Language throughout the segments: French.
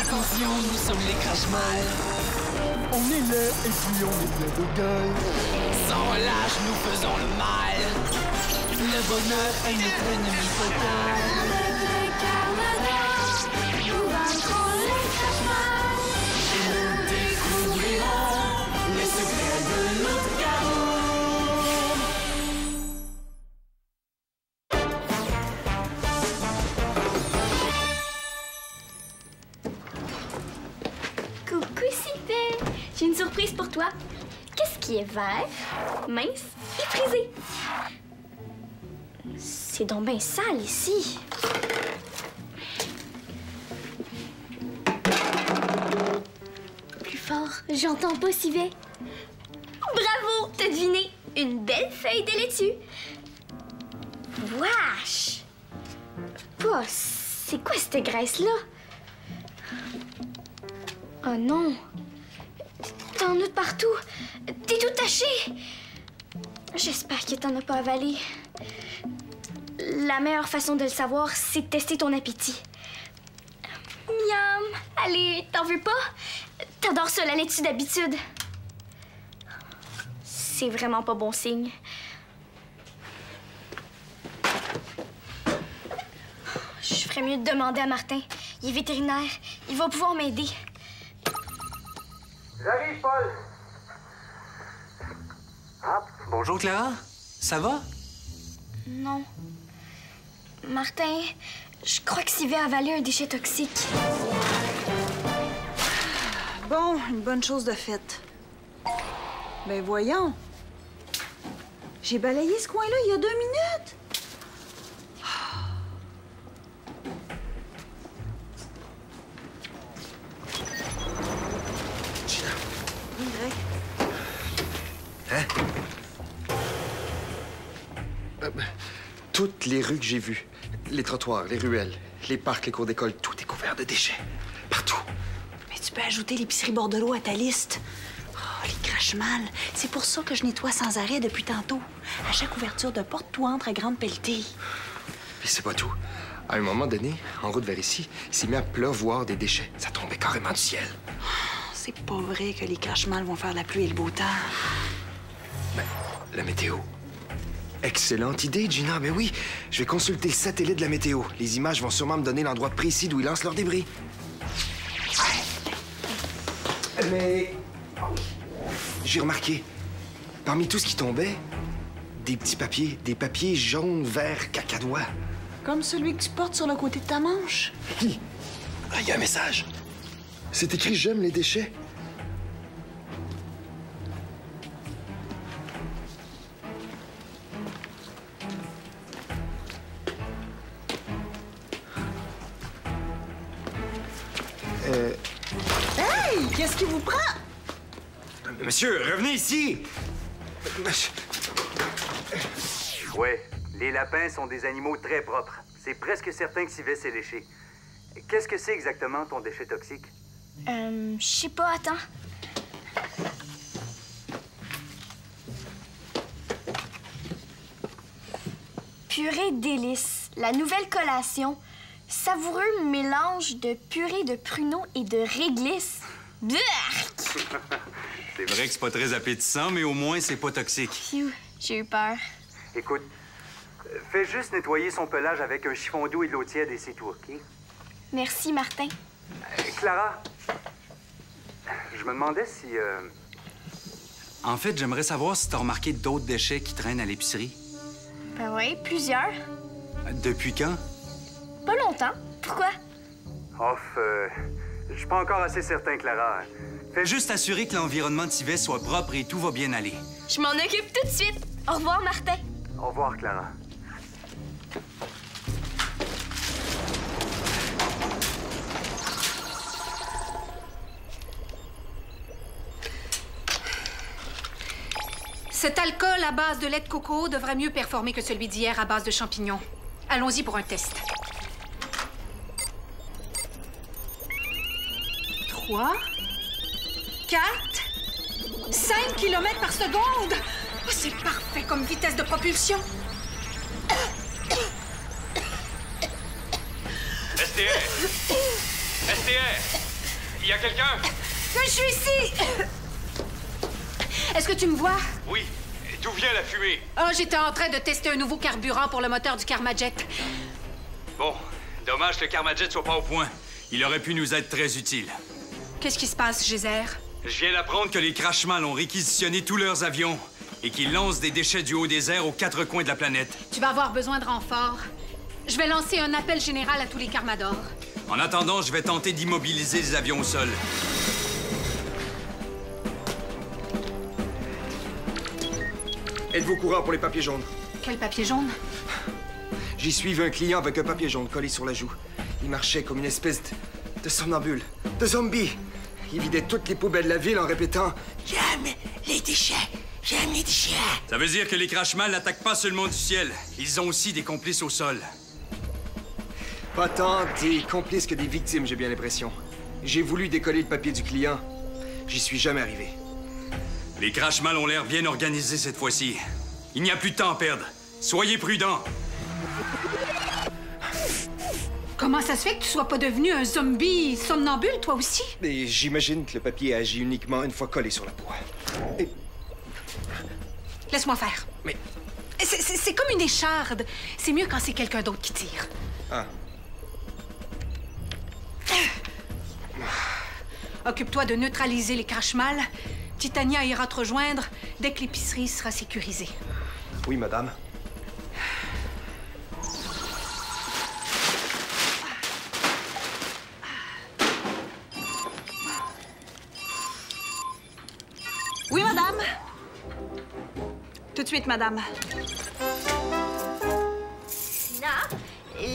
Attention, nous sommes les crash-mal. On est là et puis on est plein de gueule. Sans relâche, nous faisons le mal. Le bonheur est notre ennemi total. Nous vaincrons les crash-mal. Nous découvrirons les secrets de notre chaos. Coucou Sylvain, j'ai une surprise pour toi. Qu'est-ce qui est vert, mince et frisé? C'est donc bien sale ici. Plus fort, j'entends pas Sylvain. Bravo, t'as deviné. Une belle feuille de laitue. Wesh! Pas, c'est quoi cette graisse-là? Oh non! T'en as de partout! T'es tout taché! J'espère que t'en as pas avalé. La meilleure façon de le savoir, c'est de tester ton appétit. Miam! Allez, t'en veux pas? T'adores ça, la laitue d'habitude. C'est vraiment pas bon signe. Je ferais mieux de demander à Martin. Il est vétérinaire. Il va pouvoir m'aider. J'arrive, Paul. Ah, bonjour Clara. Ça va? Non. Martin, je crois que Sylvain a avalé un déchet toxique. Bon, une bonne chose de faite. Ben voyons. J'ai balayé ce coin-là il y a 2 minutes. Hein? Toutes les rues que j'ai vues, les trottoirs, les ruelles, les parcs, les cours d'école, tout est couvert de déchets. Partout. Mais tu peux ajouter l'épicerie Bordelot à ta liste. Oh, les crache-mal. C'est pour ça que je nettoie sans arrêt depuis tantôt. À chaque ouverture de porte, tout entre à grande pelletée. Puis c'est pas tout. À un moment donné, en route vers ici, il s'est mis à pleuvoir des déchets. Ça tombait carrément du ciel. C'est pas vrai que les crache-mal vont faire la pluie et le beau temps. Ben, la météo. Excellente idée, Gina. Ben oui, je vais consulter le satellite de la météo. Les images vont sûrement me donner l'endroit précis d'où ils lancent leurs débris. Mais j'ai remarqué, parmi tout ce qui tombait, des petits papiers, des papiers jaunes, verts, cacadois. Comme celui que tu portes sur le côté de ta manche. Ah, il y a un message. C'est écrit « J'aime les déchets ». Hey! Qu'est-ce qui vous prend? Monsieur, revenez ici! Ouais, les lapins sont des animaux très propres. C'est presque certain que Sylvain s'est léché. Qu'est-ce que c'est exactement ton déchet toxique? Je sais pas, attends. Purée délice, la nouvelle collation. Savoureux mélange de purée de pruneaux et de réglisse. Blurk! C'est vrai que c'est pas très appétissant, mais au moins c'est pas toxique. Phew, j'ai eu peur. Écoute, fais juste nettoyer son pelage avec un chiffon d'eau et de l'eau tiède et c'est tout, OK? Merci, Martin. Clara, je me demandais si... En fait, j'aimerais savoir si t'as remarqué d'autres déchets qui traînent à l'épicerie. Ben oui, plusieurs. Depuis quand? Pas longtemps. Pourquoi? Je suis pas encore assez certain, Clara. Fais juste assurer que l'environnement de Sylvain soit propre et tout va bien aller. Je m'en occupe tout de suite. Au revoir, Martin. Au revoir, Clara. Cet alcool à base de lait de coco devrait mieux performer que celui d'hier à base de champignons. Allons-y pour un test. 3, 4, 5 km par seconde. Oh, c'est parfait comme vitesse de propulsion. STR! STR! Il y a quelqu'un? Je suis ici! Est-ce que tu me vois? Oui. D'où vient la fumée? Oh, j'étais en train de tester un nouveau carburant pour le moteur du Karmajet. Bon, dommage que le Karmajet soit pas au point. Il aurait pu nous être très utile. Qu'est-ce qui se passe, Geyser? Je viens d'apprendre que les Crashmal ont réquisitionné tous leurs avions et qu'ils lancent des déchets du haut désert aux 4 coins de la planète. Tu vas avoir besoin de renforts. Je vais lancer un appel général à tous les Karmadors. En attendant, je vais tenter d'immobiliser les avions au sol. Êtes-vous au courant pour les papiers jaunes? Quel papier jaune? J'y suivais un client avec un papier jaune collé sur la joue. Il marchait comme une espèce de somnambule, de zombie. Il vidait toutes les poubelles de la ville en répétant « J'aime les déchets! J'aime les déchets! » Ça veut dire que les Crashmal n'attaquent pas seulement du ciel. Ils ont aussi des complices au sol. Pas tant des complices que des victimes, j'ai bien l'impression. J'ai voulu décoller le papier du client. J'y suis jamais arrivé. Les Crashmal ont l'air bien organisés cette fois-ci. Il n'y a plus de temps à perdre. Soyez prudents. Comment ça se fait que tu sois pas devenu un zombie somnambule, toi aussi? Et j'imagine que le papier agit uniquement une fois collé sur la peau. Et... Laisse-moi faire. Mais... C'est comme une écharde. C'est mieux quand c'est quelqu'un d'autre qui tire. Ah. Occupe-toi de neutraliser les Crashmal. Titania ira te rejoindre dès que l'épicerie sera sécurisée. Oui, madame. Oui, madame. Tout de suite, madame. Non,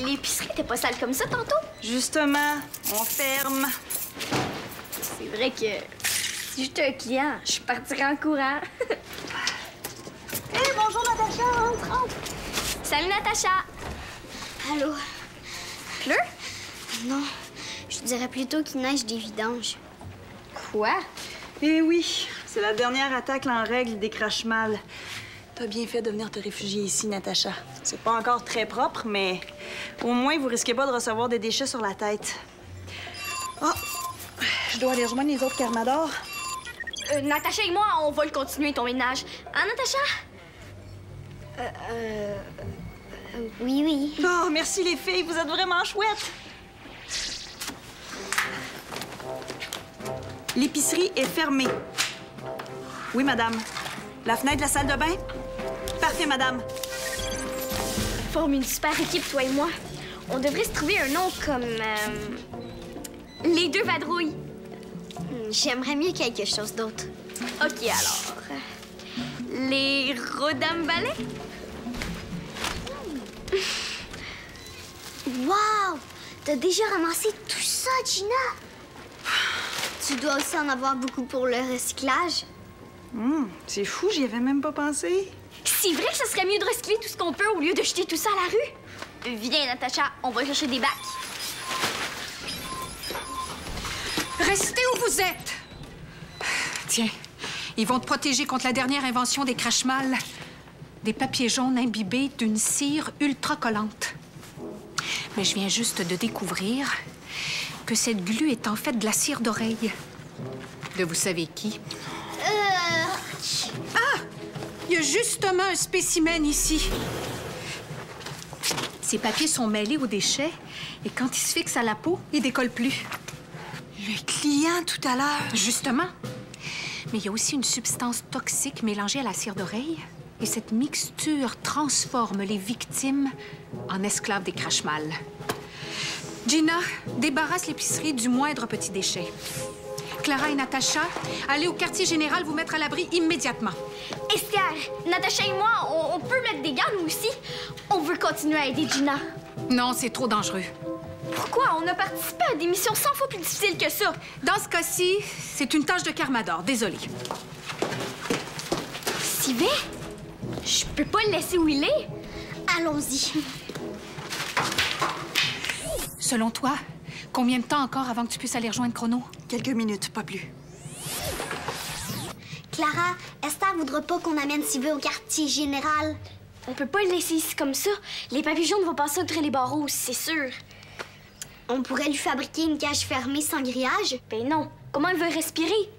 l'épicerie était pas sale comme ça tantôt. Justement, on ferme. C'est vrai que si j'étais un client, je partirais en courant. Hé, bonjour, Natacha. Entre. Salut, Natacha. Allô? Pleut? Non, je dirais plutôt qu'il neige des vidanges. Quoi? Eh oui, c'est la dernière attaque là, en règle des Crashmal. T'as bien fait de venir te réfugier ici, Natacha. C'est pas encore très propre, mais au moins, vous risquez pas de recevoir des déchets sur la tête. Oh! Je dois aller rejoindre les autres Karmadors. Natacha et moi, on va le continuer, ton ménage. Hein, Natacha? Oui, oui. Oh, merci les filles, vous êtes vraiment chouettes. L'épicerie est fermée. Oui, madame. La fenêtre de la salle de bain? Parfait, madame. On forme une super équipe, toi et moi. On devrait se trouver un nom comme... les deux vadrouilles. J'aimerais mieux quelque chose d'autre. OK, alors... les Rodam-Balais? Wow! T'as déjà ramassé tout ça, Gina? Tu dois aussi en avoir beaucoup pour le recyclage. C'est fou, j'y avais même pas pensé. C'est vrai que ça serait mieux de recycler tout ce qu'on peut au lieu de jeter tout ça à la rue? Viens, Natacha, on va chercher des bacs. Restez où vous êtes! Tiens, ils vont te protéger contre la dernière invention des Crashmal. Des papiers jaunes imbibés d'une cire ultra collante. Mais je viens juste de découvrir que cette glu est en fait de la cire d'oreille. De vous savez qui? Ah! Il y a justement un spécimen ici. Ces papiers sont mêlés aux déchets et quand ils se fixent à la peau, ils décollent plus. Le client tout à l'heure. Justement. Mais il y a aussi une substance toxique mélangée à la cire d'oreille. Et cette mixture transforme les victimes en esclaves des Crashmal. Gina, débarrasse l'épicerie du moindre petit déchet. Clara et Natacha, allez au quartier général vous mettre à l'abri immédiatement. Esther, Natacha et moi, on peut mettre des gants, nous aussi. On veut continuer à aider Gina. Non, c'est trop dangereux. Pourquoi? On a participé à des missions 100 fois plus difficiles que ça. Dans ce cas-ci, c'est une tâche de Karmador. Désolée. Sylvie? Je peux pas le laisser où il est. Allons-y. Selon toi, combien de temps encore avant que tu puisses aller rejoindre Chrono? Quelques minutes, pas plus. Clara, Esther voudra pas qu'on amène Sylvie au quartier général. On peut pas le laisser ici comme ça. Les papiers jaunes vont passer entre les barreaux, c'est sûr. On pourrait lui fabriquer une cage fermée sans grillage. Ben non. Comment il veut respirer?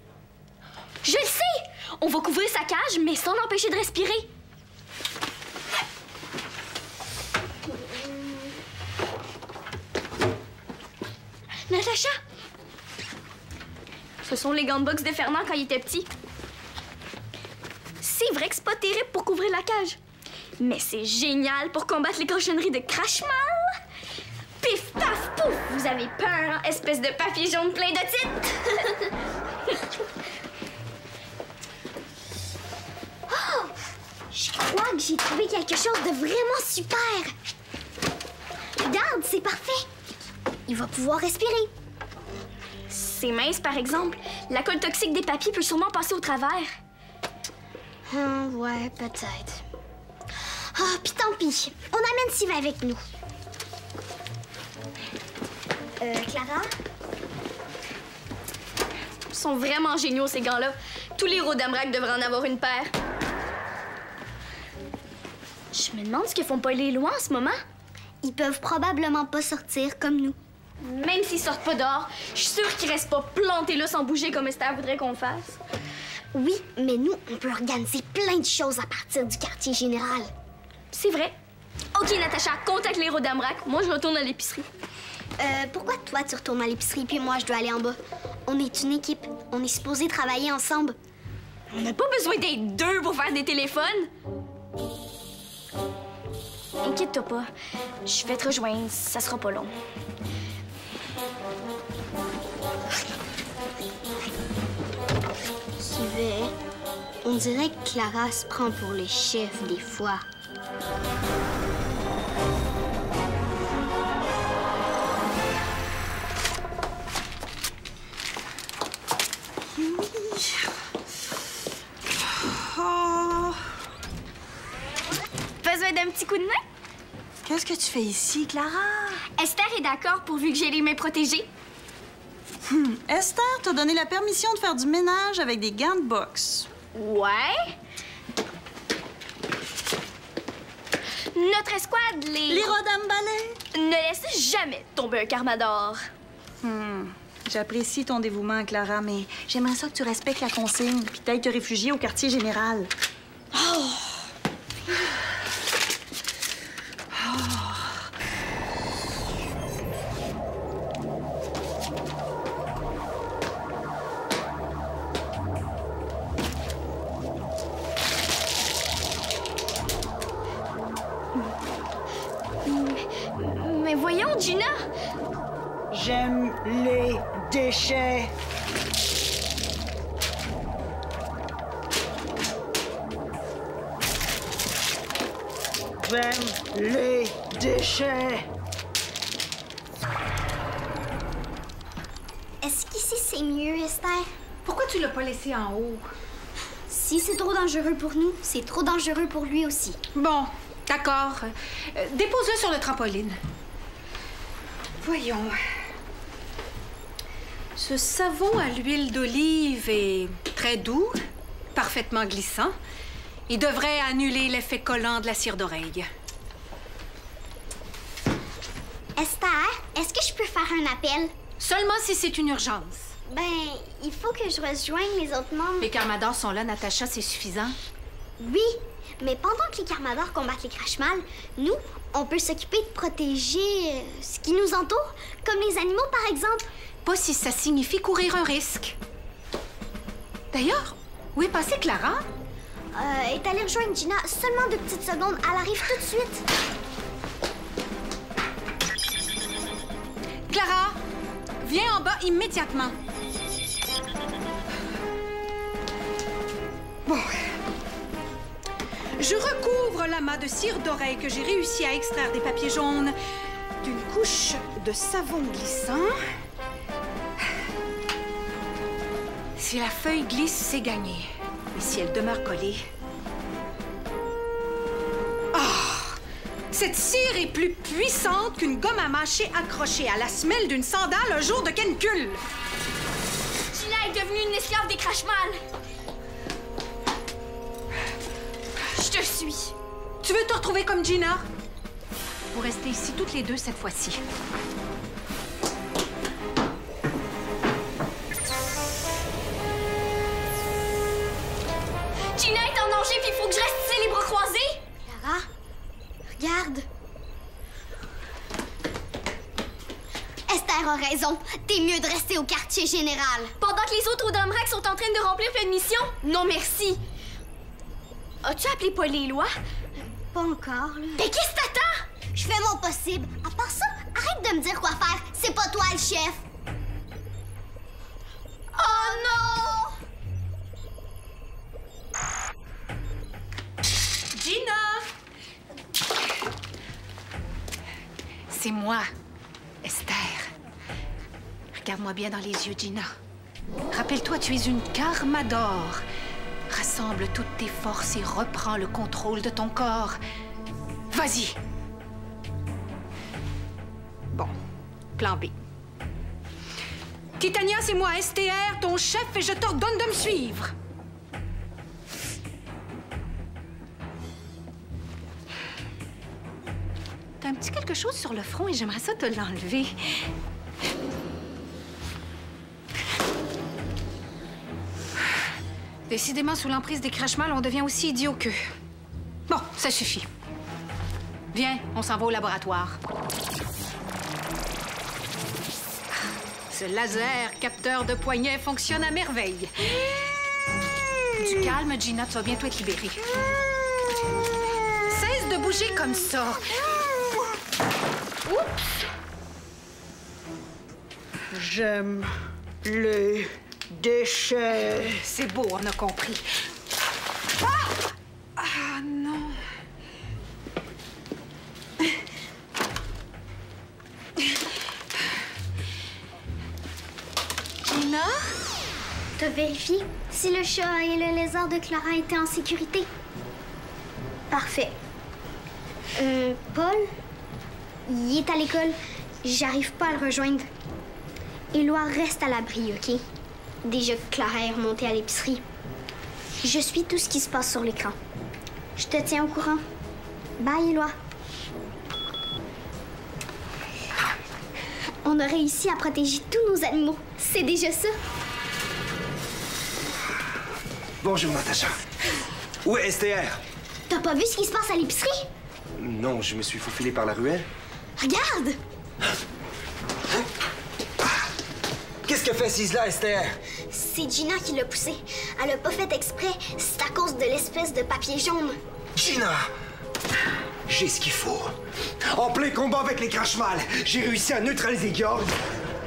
Je le sais! On va couvrir sa cage, mais sans l'empêcher de respirer. Natacha! Ce sont les gants de boxe de Fernand quand il était petit. C'est vrai que c'est pas terrible pour couvrir la cage. Mais c'est génial pour combattre les cochonneries de Crashmal. Pif, paf, pouf! Vous avez peur, hein, espèce de papier jaune plein de titres! Oh! Je crois que j'ai trouvé quelque chose de vraiment super! Regarde, c'est parfait! Il va pouvoir respirer. C'est mince, par exemple. La colle toxique des papiers peut sûrement passer au travers. Ouais, peut-être. Ah, puis tant pis. On amène Sylvain avec nous. Clara? Ils sont vraiment géniaux, ces gants-là. Tous les Rodamrac devraient en avoir une paire. Je me demande ce que font pas les lois en ce moment. Ils peuvent probablement pas sortir comme nous. Même s'ils sortent pas dehors, je suis sûre qu'ils restent pas plantés là sans bouger comme Esther voudrait qu'on le fasse. Oui, mais nous, on peut organiser plein de choses à partir du quartier général. C'est vrai. OK, Natacha, contacte les Rodamrac. Moi, je retourne à l'épicerie. Pourquoi toi, tu retournes à l'épicerie puis moi, je dois aller en bas? On est une équipe. On est supposés travailler ensemble. On n'a pas besoin d'être deux pour faire des téléphones. Inquiète-toi pas. Je vais te rejoindre. Ça sera pas long. Sylvain, on dirait que Clara se prend pour le chef des fois. Oh. Besoin d'un petit coup de main? Qu'est-ce que tu fais ici, Clara? Esther est d'accord pourvu que j'ai les mains protégées. Esther t'a donné la permission de faire du ménage avec des gants de boxe. Ouais. Notre escouade, Les Rodam-Balais. ne laisse jamais tomber un Carmador. J'apprécie ton dévouement, Clara, mais j'aimerais ça que tu respectes la consigne puis t'ailles te réfugier au quartier général. Mais voyons, Gina! J'aime les déchets. J'aime les déchets. Est-ce qu'ici, c'est mieux, Esther? Pourquoi tu l'as pas laissé en haut? Si c'est trop dangereux pour nous, c'est trop dangereux pour lui aussi. Bon, d'accord. Dépose-le sur le trampoline. Voyons. Ce savon à l'huile d'olive est très doux, parfaitement glissant. Il devrait annuler l'effet collant de la cire d'oreille. Esther, est-ce que je peux faire un appel? Seulement si c'est une urgence. Ben, il faut que je rejoigne les autres membres. Les Carmadors sont là, Natacha, c'est suffisant. Oui, mais pendant que les Carmadors combattent les Crashmal, nous, on peut s'occuper de protéger ce qui nous entoure, comme les animaux, par exemple. Pas si ça signifie courir un risque. D'ailleurs, où est passée Clara? Est allée rejoindre Gina seulement 2 petites secondes. Elle arrive tout de suite. Clara, viens en bas immédiatement. Bon. Je recouvre l'amas de cire d'oreille que j'ai réussi à extraire des papiers jaunes d'une couche de savon glissant. Si la feuille glisse, c'est gagné. Mais si elle demeure collée... Ah! Cette cire est plus puissante qu'une gomme à mâcher accrochée à la semelle d'une sandale un jour de canicule. Gina est devenue une esclave des Crashmal. Je te suis. Tu veux te retrouver comme Gina? Vous restez ici toutes les deux cette fois-ci. que je reste ici les bras croisés? Clara, regarde. Esther a raison. T'es mieux de rester au quartier général. Pendant que les autres au Domrac sont en train de remplir plein de missions? Non, merci. As-tu appelé Paul et Éloi? Pas encore, là. Mais qu'est-ce que t'attends? Je fais mon possible. À part ça, arrête de me dire quoi faire. C'est pas toi le chef. Oh non! Gina! C'est moi, Esther. Regarde-moi bien dans les yeux, Gina. Rappelle-toi, tu es une Karma d'or. Rassemble toutes tes forces et reprends le contrôle de ton corps. Vas-y. Bon, plan B. Titania, c'est moi, STR, ton chef, et je t'ordonne de me suivre. T'as un petit quelque chose sur le front et j'aimerais ça te l'enlever. Décidément, sous l'emprise des crachemals, on devient aussi idiot qu'eux. Bon, ça suffit. Viens, on s'en va au laboratoire. Ce laser capteur de poignet fonctionne à merveille. Du calme, Gina, tu vas bientôt être libérée. Cesse de bouger comme ça. Oups. J'aime les déchets. C'est beau, on a compris. Ah non. Gina? T'as vérifié si le chat et le lézard de Clara étaient en sécurité? Parfait. Paul? Il est à l'école. J'arrive pas à le rejoindre. Éloi reste à l'abri, OK? Déjà que Clara est remontée à l'épicerie. Je suis tout ce qui se passe sur l'écran. Je te tiens au courant. Bye, Éloi. On a réussi à protéger tous nos animaux. C'est déjà ça. Bonjour, Natacha. Où est STR? T'as pas vu ce qui se passe à l'épicerie? Non, je me suis faufilé par la ruelle. Regarde! Qu'est-ce que fait Cisla, STR? C'est Gina qui l'a poussé. Elle a pas fait exprès. C'est à cause de l'espèce de papier jaune. Gina! J'ai ce qu'il faut. En plein combat avec les crachemals, j'ai réussi à neutraliser Georg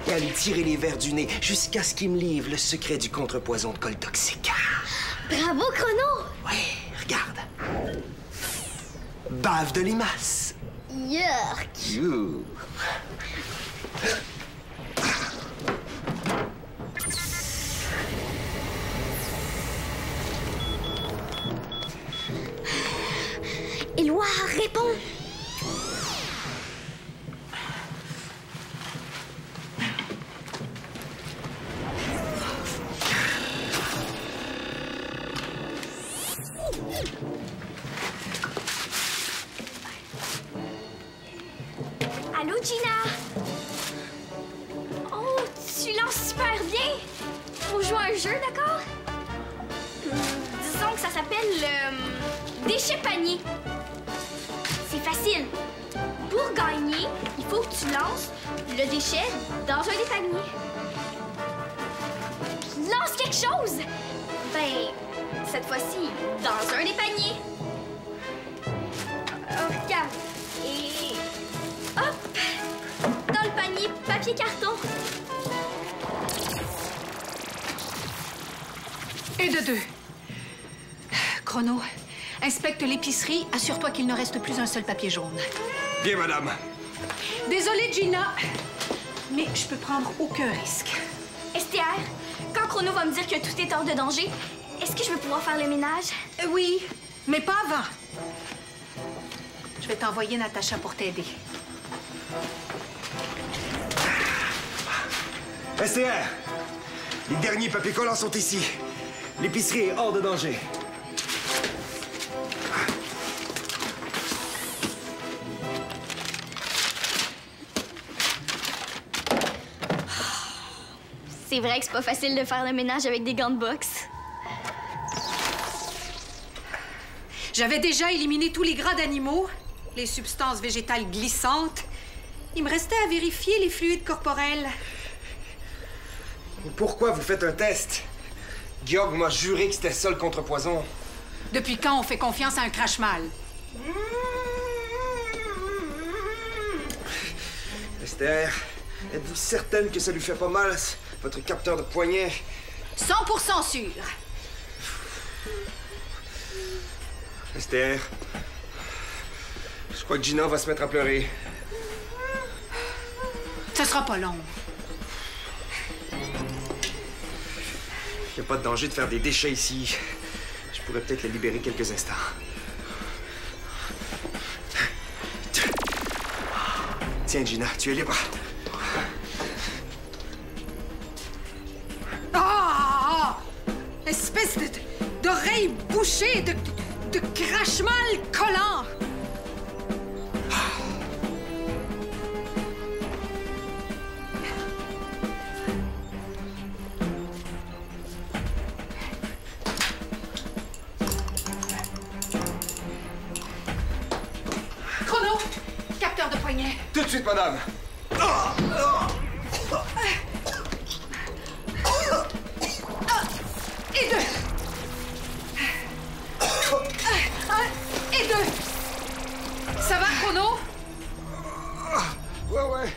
et à lui tirer les vers du nez jusqu'à ce qu'il me livre le secret du contrepoison de colle toxique. Bravo, Chrono! Ouais, regarde. Bave de limace. Yuck! You. Éloi, réponds! Allô, Gina? Oh, tu lances super bien! Faut jouer à un jeu, d'accord? Disons que ça s'appelle déchet panier. C'est facile. Pour gagner, il faut que tu lances le déchet dans un des paniers. Lance quelque chose! Ben, cette fois-ci, dans un des paniers. Regarde. Et... hop! Dans le panier papier-carton. Et de deux. Chrono, inspecte l'épicerie. Assure-toi qu'il ne reste plus un seul papier jaune. Bien, madame. Désolée, Gina, mais je peux prendre aucun risque. STR, quand Chrono va me dire que tout est hors de danger, est-ce que je vais pouvoir faire le ménage? Oui, mais pas avant. Je vais t'envoyer Natacha pour t'aider. STR, les derniers papiers collants sont ici. L'épicerie est hors de danger. C'est vrai que c'est pas facile de faire le ménage avec des gants de boxe. J'avais déjà éliminé tous les gras d'animaux, les substances végétales glissantes. Il me restait à vérifier les fluides corporels. Pourquoi vous faites un test? Georg m'a juré que c'était ça le contrepoison. Depuis quand on fait confiance à un crash-mal? Esther, êtes-vous certaine que ça lui fait pas mal, votre capteur de poignet? 100% sûr. Esther, je crois que Gina va se mettre à pleurer. Ce sera pas long. Il n'y a pas de danger de faire des déchets ici. Je pourrais peut-être les libérer quelques instants. Tiens, Gina, tu es libre. Ah! Espèce d'oreille bouchée, de crache-mal collant! Chrono! Capteur de poignet. Tout de suite, madame. Et deux. Et deux. Ça va, Chrono? Ouais.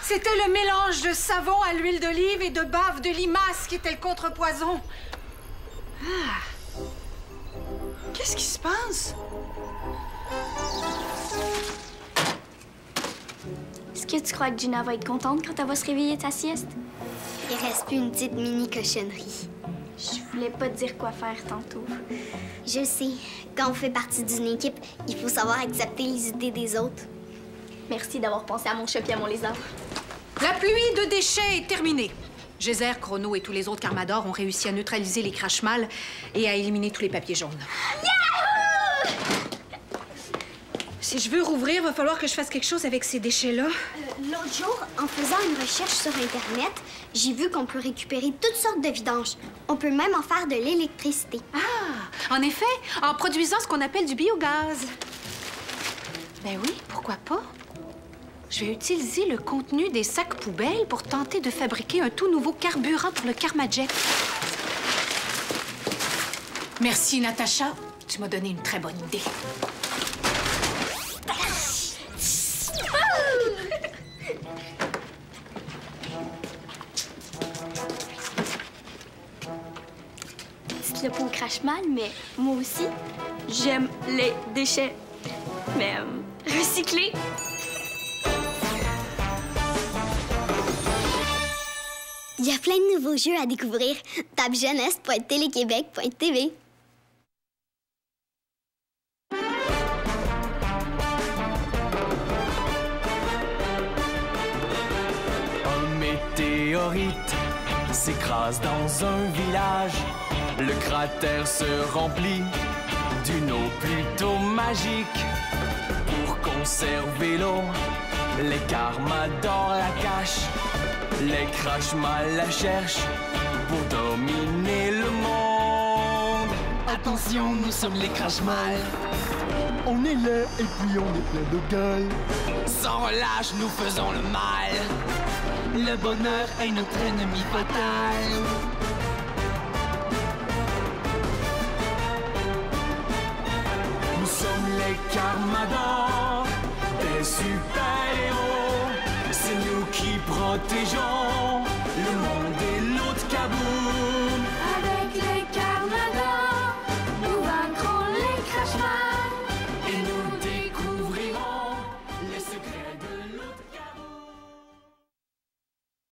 C'était le mélange de savon à l'huile d'olive et de bave de limace qui était le contrepoison. Qu'est-ce qui se passe? Est-ce que tu crois que Gina va être contente quand elle va se réveiller de sa sieste? Il reste plus une petite mini cochonnerie. Je voulais pas te dire quoi faire tantôt. Je sais, quand on fait partie d'une équipe, il faut savoir accepter les idées des autres. Merci d'avoir pensé à mon chat et à mon lézard. La pluie de déchets est terminée. Geyser, Chrono et tous les autres Carmadors ont réussi à neutraliser les crash-mal et à éliminer tous les papiers jaunes. Yahoo! Si je veux rouvrir, va falloir que je fasse quelque chose avec ces déchets-là. L'autre jour, en faisant une recherche sur Internet, j'ai vu qu'on peut récupérer toutes sortes de vidanges. On peut même en faire de l'électricité. Ah, en effet, en produisant ce qu'on appelle du biogaz. Ben oui, pourquoi pas? Je vais utiliser le contenu des sacs poubelles pour tenter de fabriquer un tout nouveau carburant pour le Karmajet. Merci, Natacha. Tu m'as donné une très bonne idée. Dites-le pas au crash-mal, mais moi aussi, j'aime les déchets. Mais recycler. Il y a plein de nouveaux jeux à découvrir. Tape jeunesse.téléquébec.tv. Un météorite s'écrase dans un village. Le cratère se remplit d'une eau plutôt magique. Pour conserver l'eau, les Carmadors la cachent. Les crash-mal la cherchent pour dominer le monde. Attention, nous sommes les crash-mal. On est laid et puis on est plein de gueule. Sans relâche, nous faisons le mal. Le bonheur est notre ennemi fatal. Nous sommes les Carmadors, des super-héros. C'est nous qui protégeons le monde et l'autre Kaboul.